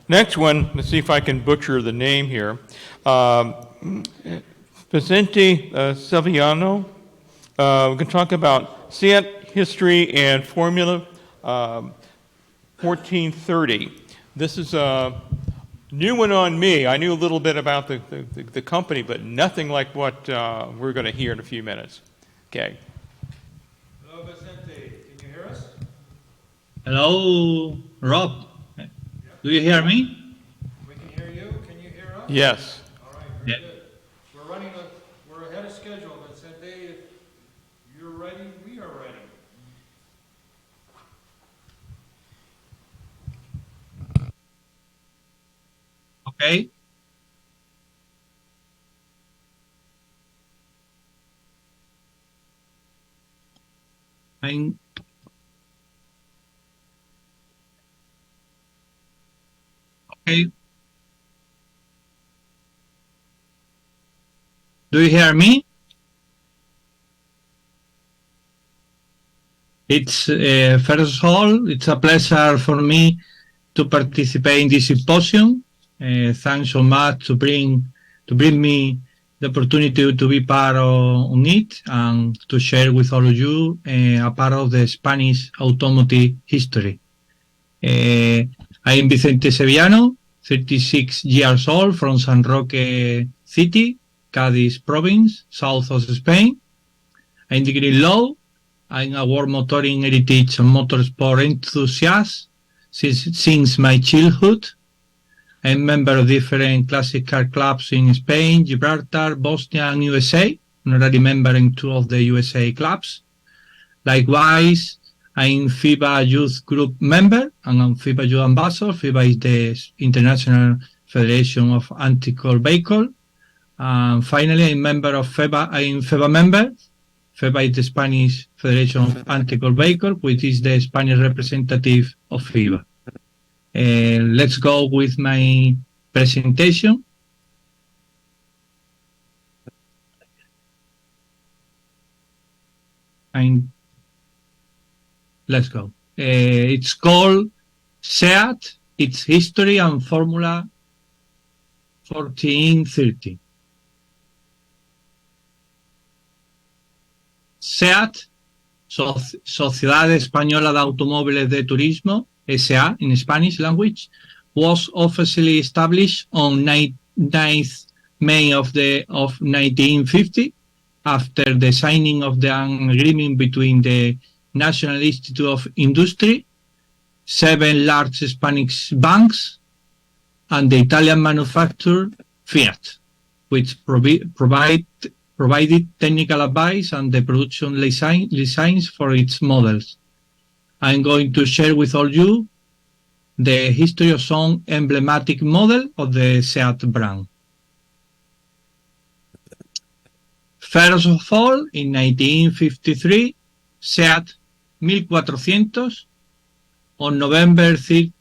Next one, let's see if I can butcher the name here. Vicente Sevillano. We're going to talk about SEAT history and Formula 1430. This is a new one on me. I knew a little bit about the company, but nothing like what we're going to hear in a few minutes. Okay. Hello, Vicente. Can you hear us? Hello, Rob. Do you hear me? We can hear you. Can you hear us? Yes. All right, very good. We're ahead of schedule, Vicente. If you're ready, we are ready. Okay. Okay. Do you hear me? It's first of all, it's a pleasure for me to participate in this symposium. Thanks so much to bring me the opportunity to be part of it and to share with all of you a part of the Spanish automotive history. I am Vicente Sevillano, 36 years old, from San Roque city, Cádiz province, south of Spain. I'm degree in law. I'm a world motoring heritage and motorsport enthusiast since my childhood. I'm a member of different classic car clubs in Spain, Gibraltar, Bosnia, and USA. Honorary member in 2 of the USA clubs. Likewise, I'm FIVA Youth Group member and I'm FIVA Youth Ambassador. FIVA is the International Federation of Anti-Car Vehicle. And finally, I'm member of FEVA. I'm FEVA member. FEVA is the Spanish Federation of Anti-Car Vehicle, which is the Spanish representative of FIVA. Let's go with my presentation. Let's go. It's called SEAT, its history and Formula 1430. SEAT, Sociedad Española de Automóviles de Turismo, SA in Spanish language, was officially established on 9th May of 1950 after the signing of the agreement between the National Institute of Industry, 7 large Spanish banks, and the Italian manufacturer Fiat, which provided technical advice and the production license for its models. I'm going to share with all you the history of some emblematic model of the SEAT brand. First of all, in 1953, SEAT 1400, on November 13,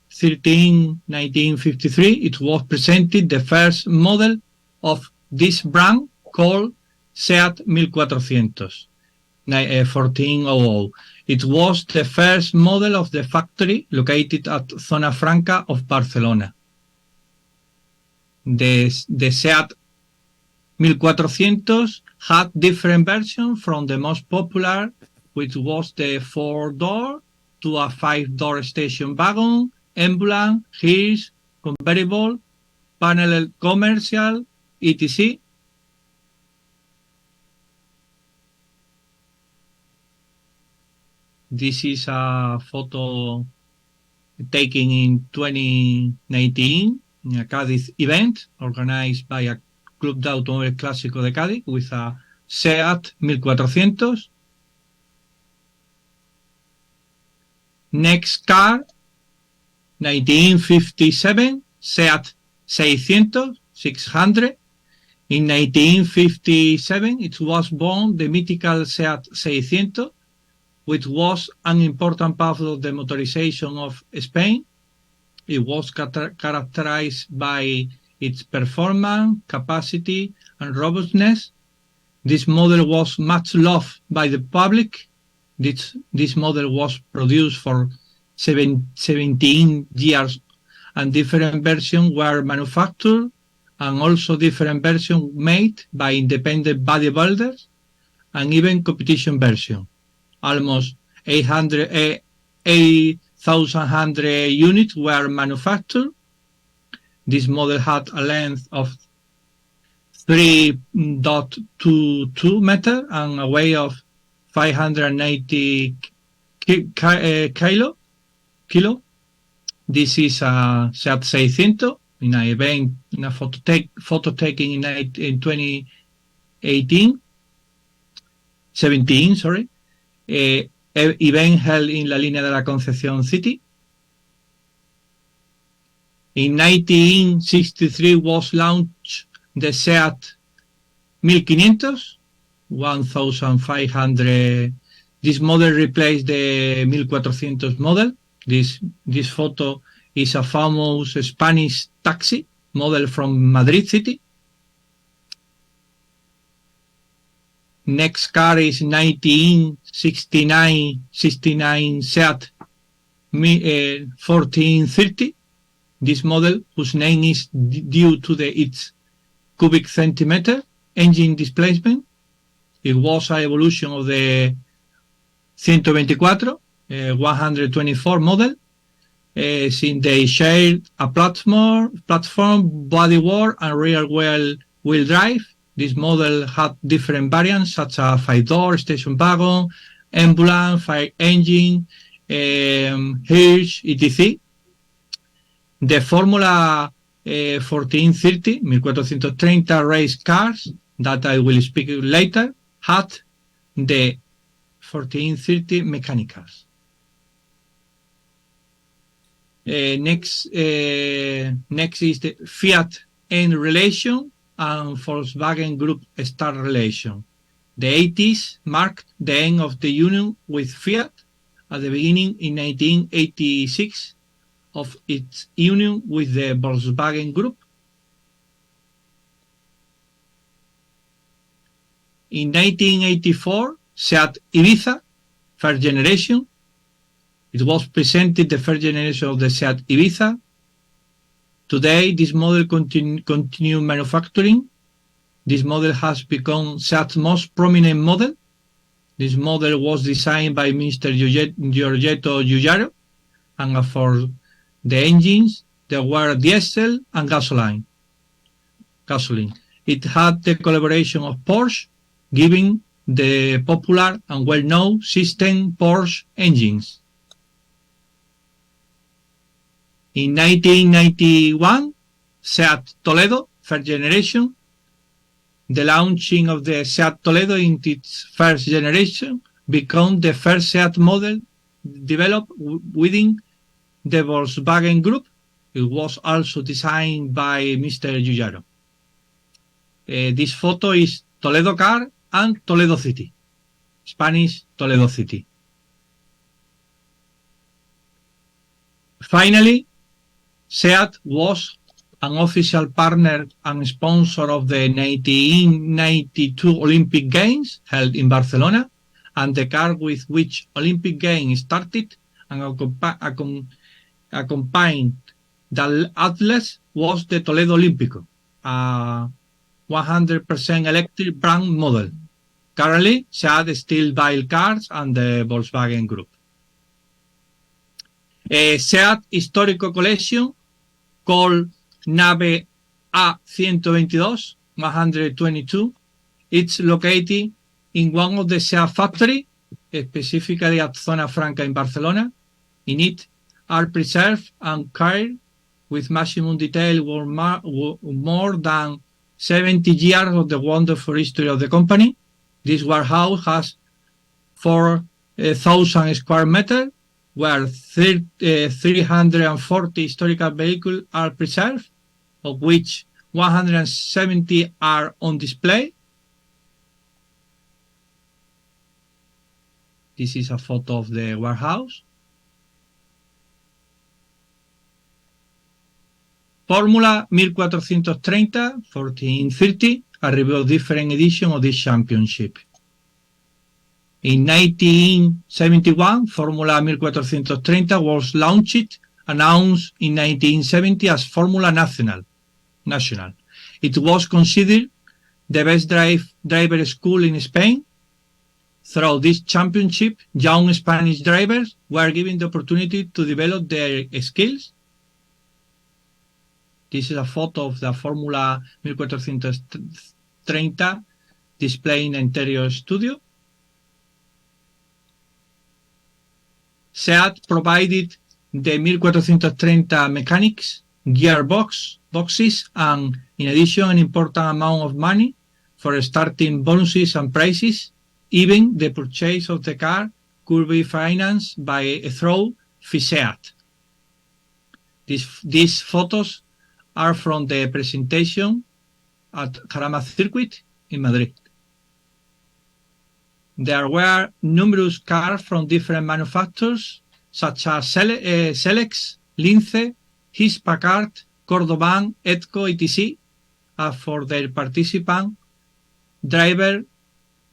1953, it was presented the first model of this brand called SEAT 1400, 1400. It was the first model of the factory located at Zona Franca of Barcelona. The SEAT 1400 had different versions, from the most popular, which was the 4-door, to a 5-door station wagon, ambulance, hearse, convertible, panel commercial, etc. This is a photo taken in 2019 in a Cádiz event organized by a Club de Automóviles Clásico de Cádiz with a SEAT 1400. Next car, 1957, SEAT 600. In 1957, it was born the mythical SEAT 600, which was an important part of the motorization of Spain. It was characterized by its performance, capacity, and robustness. This model was much loved by the public. This model was produced for 17 years and different versions were manufactured, and also different versions made by independent bodybuilders, and even competition version. Almost 8,100 units were manufactured. This model had a length of 3.22 meters and a weight of 580 kilo. This is a Seat 600 in an event, in a photo taken in 2017, sorry. Event held in La Línea de la Concepción City. In 1963 was launched the Seat 1500, 1,500. This model replaced the 1400 model. This photo is a famous Spanish taxi model from Madrid city. Next car is 1969 Seat 1430. This model, whose name is due to its cubic centimeter engine displacement. It was an evolution of the 124, 124 model, since they shared a platform, bodywork, and rear wheel drive. This model had different variants, such as 5-door, station wagon, ambulance, fire engine, Hirsch, etc. The Formula 1430 race cars, that I will speak later, had the 1430 mechanicals. Next is the Fiat N relation and Volkswagen Group start relation. The 80s marked the end of the union with Fiat at the beginning in 1986 of its union with the Volkswagen Group. In 1984, Seat Ibiza, first generation. It was presented the first generation of the Seat Ibiza. Today, this model continue manufacturing. This model has become Seat's most prominent model. This model was designed by Mr. Giorgetto Giugiaro, and for the engines, there were diesel and gasoline. It had the collaboration of Porsche, giving the popular and well-known system Porsche engines. In 1991, Seat Toledo, first generation. The launching of the Seat Toledo in its first generation became the first Seat model developed within the Volkswagen Group. It was also designed by Mr. Giugiaro. This photo is Toledo car and Toledo City, Spanish Toledo City. Finally, Seat was an official partner and sponsor of the 1992 Olympic Games held in Barcelona, and the car with which Olympic Games started and accompanied the athletes was the Toledo Olímpico, a 100% electric brand model. Currently, Seat still buys cars and the Volkswagen Group. A Seat Histórico Collection called Nave A122, 122. It's located in one of the Seat factory, specifically at Zona Franca in Barcelona. In it are preserved and cared with maximum detail more than 70 years of the wonderful history of the company. This warehouse has 4,000 square meters, where 340 historical vehicles are preserved, of which 170 are on display. This is a photo of the warehouse. Formula 1430, 1430, a review of different editions of this championship. In 1971, Formula 1430 was launched announced in 1970 as Formula Nacional. It was considered the best driver school in Spain. Through this championship, young Spanish drivers were given the opportunity to develop their skills. This is a photo of the Formula 1430 displaying the interior studio. Seat provided the 1430 mechanics, boxes, and in addition an important amount of money for starting bonuses and prizes. Even the purchase of the car could be financed through FIVA. These photos are from the presentation at Jarama Circuit in Madrid. There were numerous cars from different manufacturers, such as Selex, Lince, Hispacart, Cordovan, Edco, etc. For their participant driver,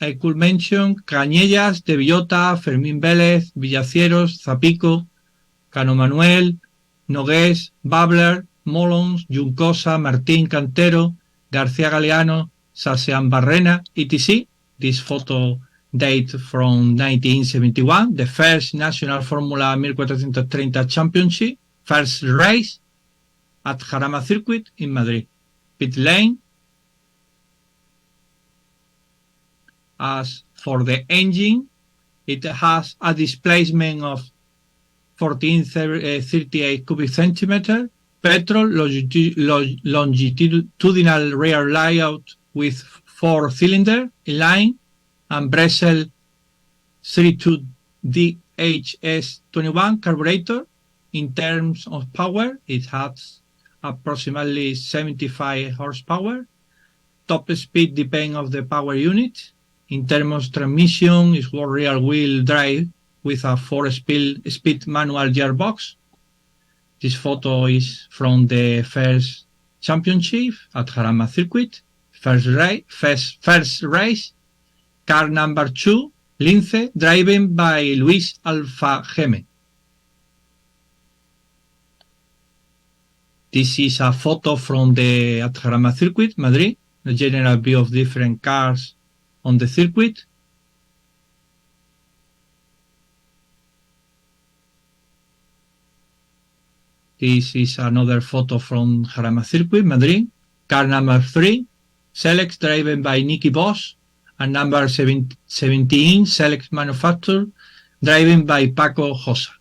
I could mention Cañellas, De Villota, Fermín Vélez, Villacieros, Zapico, Cano Manuel, Nogués, Babler, Molons, Juncosa, Martín Cantero, García Galeano, Sasean Barrena, etc. This photo date from 1971, the first National Formula 1430 Championship, first race at Jarama Circuit in Madrid. Pit lane. As for the engine, it has a displacement of 1438 cubic centimeter, petrol longitudinal rear layout with 4-cylinder inline and Bresel 32DHS21 carburetor. In terms of power, it has approximately 75 horsepower. Top speed depends on the power unit. In terms of transmission, it's rear-wheel drive with a 4-speed manual gearbox. This photo is from the first championship at Jarama Circuit. First race, car number 2, Lince, driven by Luis Alfageme. This is a photo from the at Jarama Circuit, Madrid, a general view of different cars on the circuit. This is another photo from Jarama Circuit, Madrid. Car number 3, Selex, driven by Nicky Boss, and number 17, Selex manufacturer, driven by Paco Josa.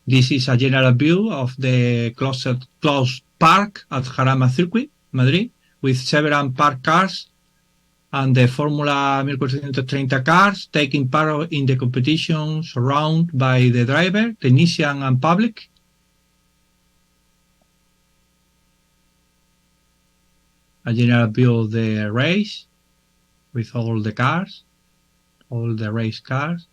This is a general view of the closed park at Jarama Circuit, Madrid, with several parked cars and the Formula 1430 cars taking part in the competition surrounded by the driver, technician and public. A general view of the race with all the cars, all the race cars.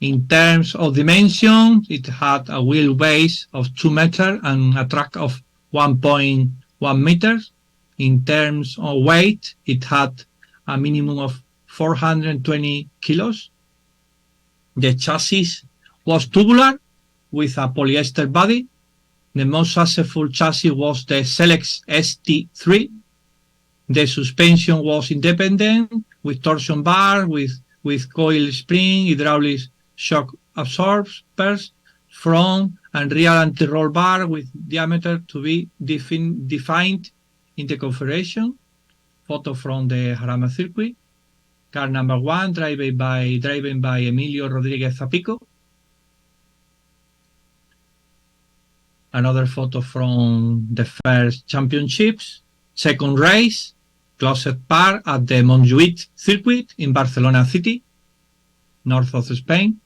In terms of dimension, it had a wheelbase of 2 meters and a track of 1.1 meters. In terms of weight, it had a minimum of 420 kilos. The chassis was tubular with a polyester body. The most successful chassis was the Selex ST3. The suspension was independent with torsion bar, with coil spring, hydraulic shock absorbers, front and rear anti-roll bar with diameter to be defined in the configuration. Photo from the Jarama Circuit. Car number 1, driven by Emilio Rodriguez Zapico. Another photo from the first championships. Second race, closed park at the Montjuïc Circuit in Barcelona City, north of Spain.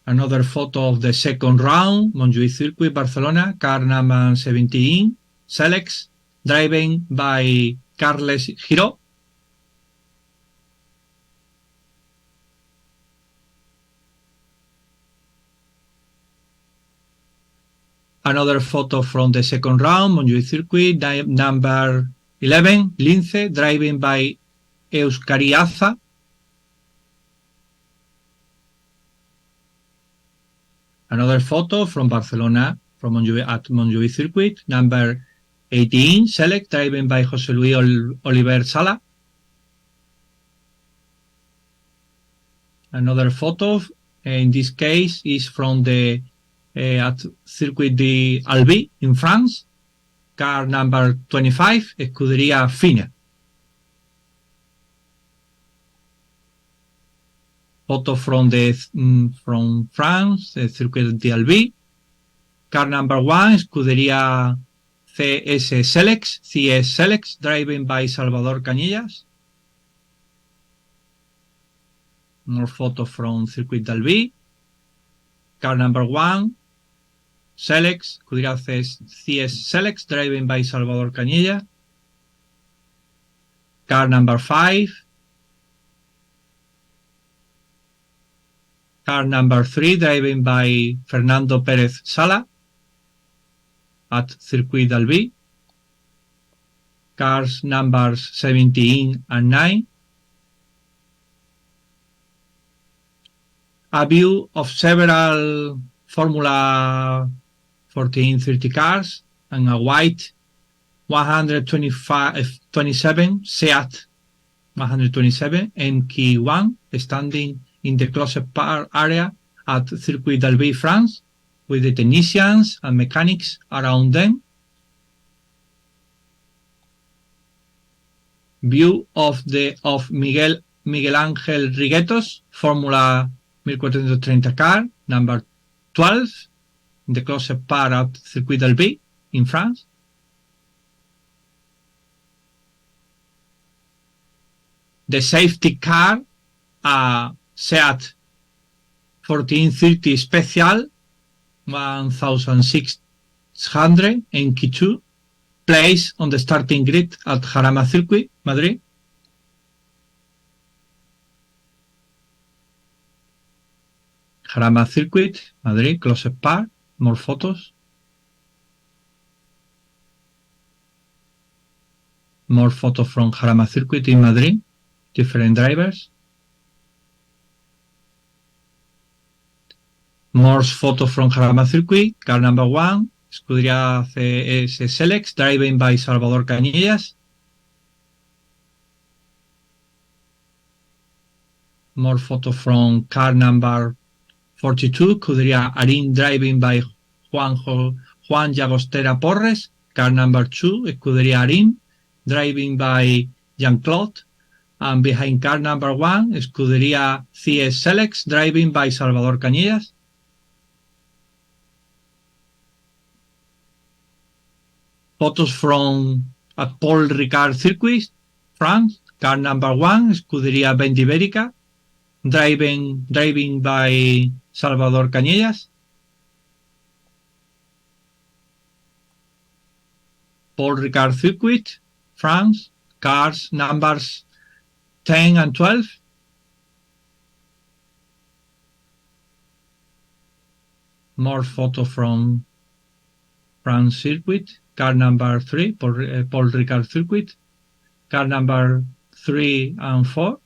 Another photo of the second round, Montjuïc Circuit, Barcelona, car number 17, Selex, driven by Carles Giró. Another photo from the second round, Montjuïc Circuit, number 11, Lince, driving by Euskariaza. Another photo from Barcelona, from at Montjuïc circuit. Number 18, Select, driving by José Luis Oliver Sala. Another photo, in this case, is from the at Circuit d'Albi in France. Car number 25, Scuderia Fina. Photo from from France, the Circuit d'Albi. Car number 1, Scuderia CS Selex, driven by Salvador Cañellas. More photo from Circuit d'Albi. Car number 1, Selex, Scuderia CS Selex, driven by Salvador Cañellas. Car number 5. Car number 3, driven by Fernando Pérez Sala at Circuit d'Albi. Cars numbers 17 and 9. A view of several Formula 1430 cars and a white 127 Seat 127 MK1 standing in the closest part area at Circuit d'Albi, France, with the technicians and mechanics around them. View of Miguel Ángel Riguetos Formula 1430 car, number 12, in the closest part at Circuit d'Albi in France. The safety car, Seat 1430 Special 1600 NQ2, placed on the starting grid at Jarama Circuit, Madrid. Jarama Circuit, Madrid, closest part. More photos. More photos from Jarama Circuit in Madrid. Different drivers. More photos from Jarama Circuit. Car number 1, Scuderia CS Selex, driven by Salvador Cañellas. More photos from car number 42, Scuderia Arin, driving by Juan Llagostera Porres. Car number 2, Scuderia Arin, driving by Jean-Claude. And behind car number 1, Scuderia CS Selex, driving by Salvador Cañellas. Photos from at Paul Ricard Circuit, France. Car number 1, Scuderia Vendiberica, driving by Salvador Cañellas. Paul Ricard Circuit, France. Cars numbers 10 and 12. More photo from France Circuit. Car number 3, Paul Ricard Circuit. Car number 3 and 4.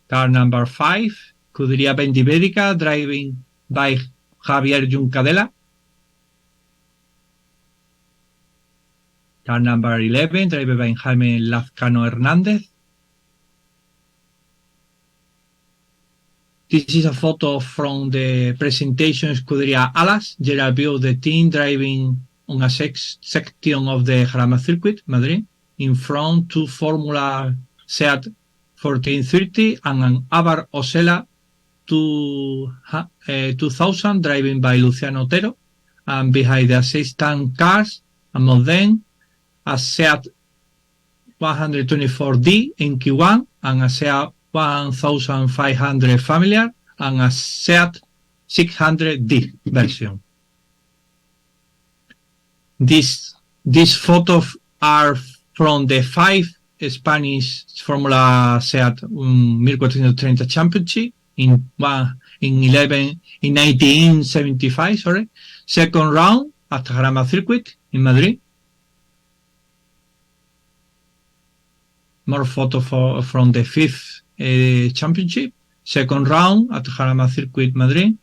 Car number 5, Scuderia Vendiberica, driving by Javier Juncadella. Car number 11, driven by Jaime Lazcano Hernández. This is a photo from the presentation Scuderia Alas, general view of the team driving on a section of the Jarama Circuit, Madrid. In front, 2 Formula Seat 1430 and an Abarth Osella 2000 driven by Luciano Otero. And behind the assistant cars, among them, a Seat 124D NQ1 and a Seat 1500 Familiar and a Seat 600D version. These photos are from the 5 Spanish Formula Seat 1430 Championship in 1975, second round at Jarama Circuit in Madrid. More photo from the fifth championship, second round at Jarama Circuit, Madrid.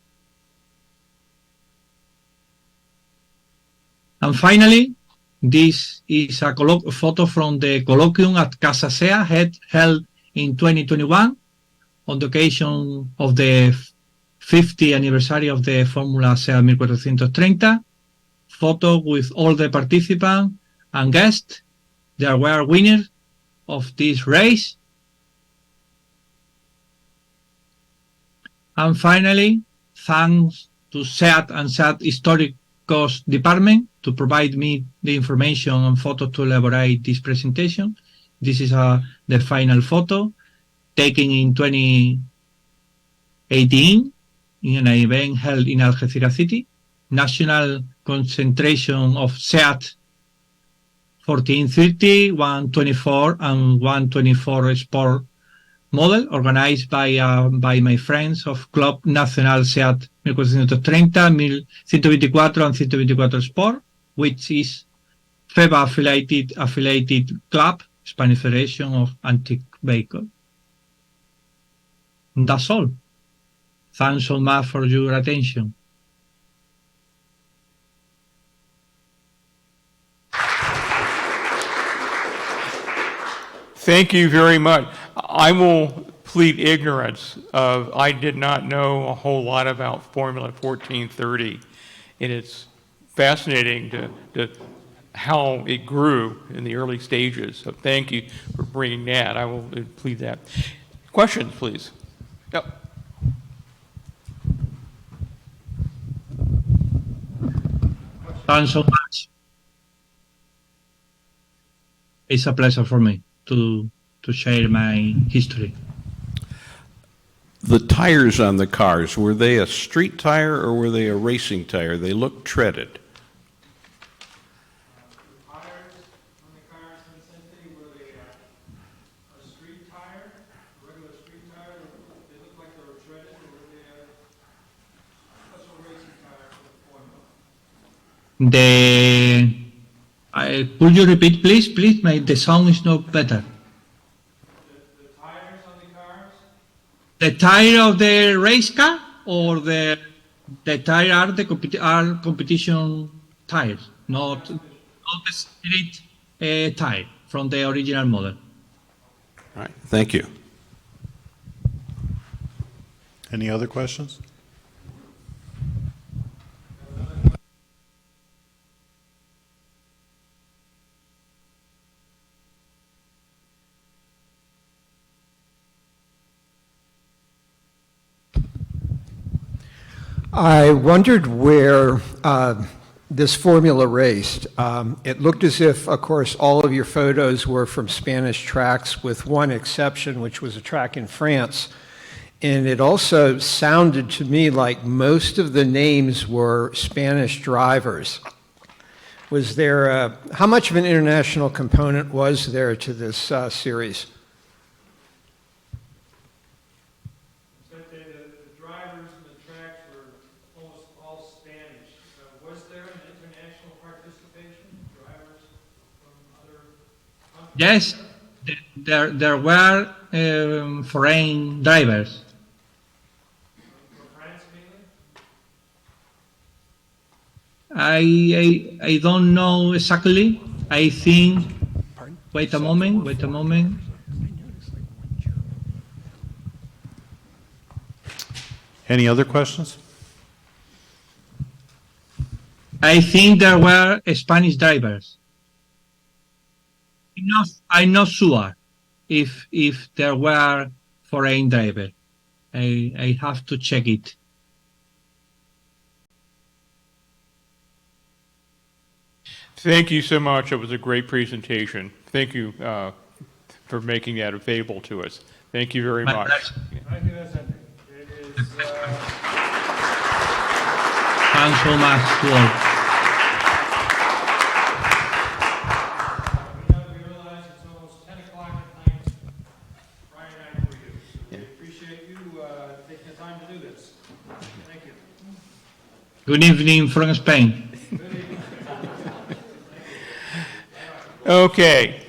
And finally, this is a photo from the colloquium at Casa SEA held in 2021 on the occasion of the 50th anniversary of the Formula SEA 1430. Photo with all the participants and guests. There were winners of this race. And finally, thanks to SEAT and SEAT Históricos Department to provide me the information and photo to elaborate this presentation. This is the final photo taken in 2018 in an event held in Algeciras City. National concentration of SEAT 1430, 124 and 124 Sport model organized by my friends of Club Nacional SEAT 1430, 124 and 124 Sport, which is FEVA affiliated club, Spanish Federation of Antique Vehicles. That's all. Thanks so much for your attention. Thank you very much. I will plead ignorance of, I did not know a whole lot about Formula 1430, and it's fascinating to how it grew in the early stages. So thank you for bringing that. I will plead that. Questions, please. Yep. Thanks so much. It's a pleasure for me to share my history. The tires on the cars, were they a street tire or were they a racing tire? They looked treaded. The tires on the cars in Vicente, were they a street tire, a regular street tire? They looked like they were treaded, or were they a special racing tire for the formula? Could you repeat, please? Please, the sound is not better. The tires on the cars? The tire of the race car or the tire are are competition tires, not the street tire from the original model. All right, thank you. Any other questions? I wondered where this formula raced. It looked as if, of course, all of your photos were from Spanish tracks with one exception, which was a track in France. And it also sounded to me like most of the names were Spanish drivers. Was there, how much of an international component was there to this series? Yes, there were foreign drivers. I don't know exactly. I think. Wait a moment. Any other questions? I think there were Spanish drivers. I'm not sure if there were foreign drivers. I have to check it. Thank you so much. It was a great presentation. Thank you for making that available to us. Thank you very much. Thank you, Vicente. It is, Thanks so much to all. we realize it's almost 10 o'clock at night, Friday night for you. So we appreciate you taking the time to do this. Thank you. Good evening from Spain. Good evening. Okay,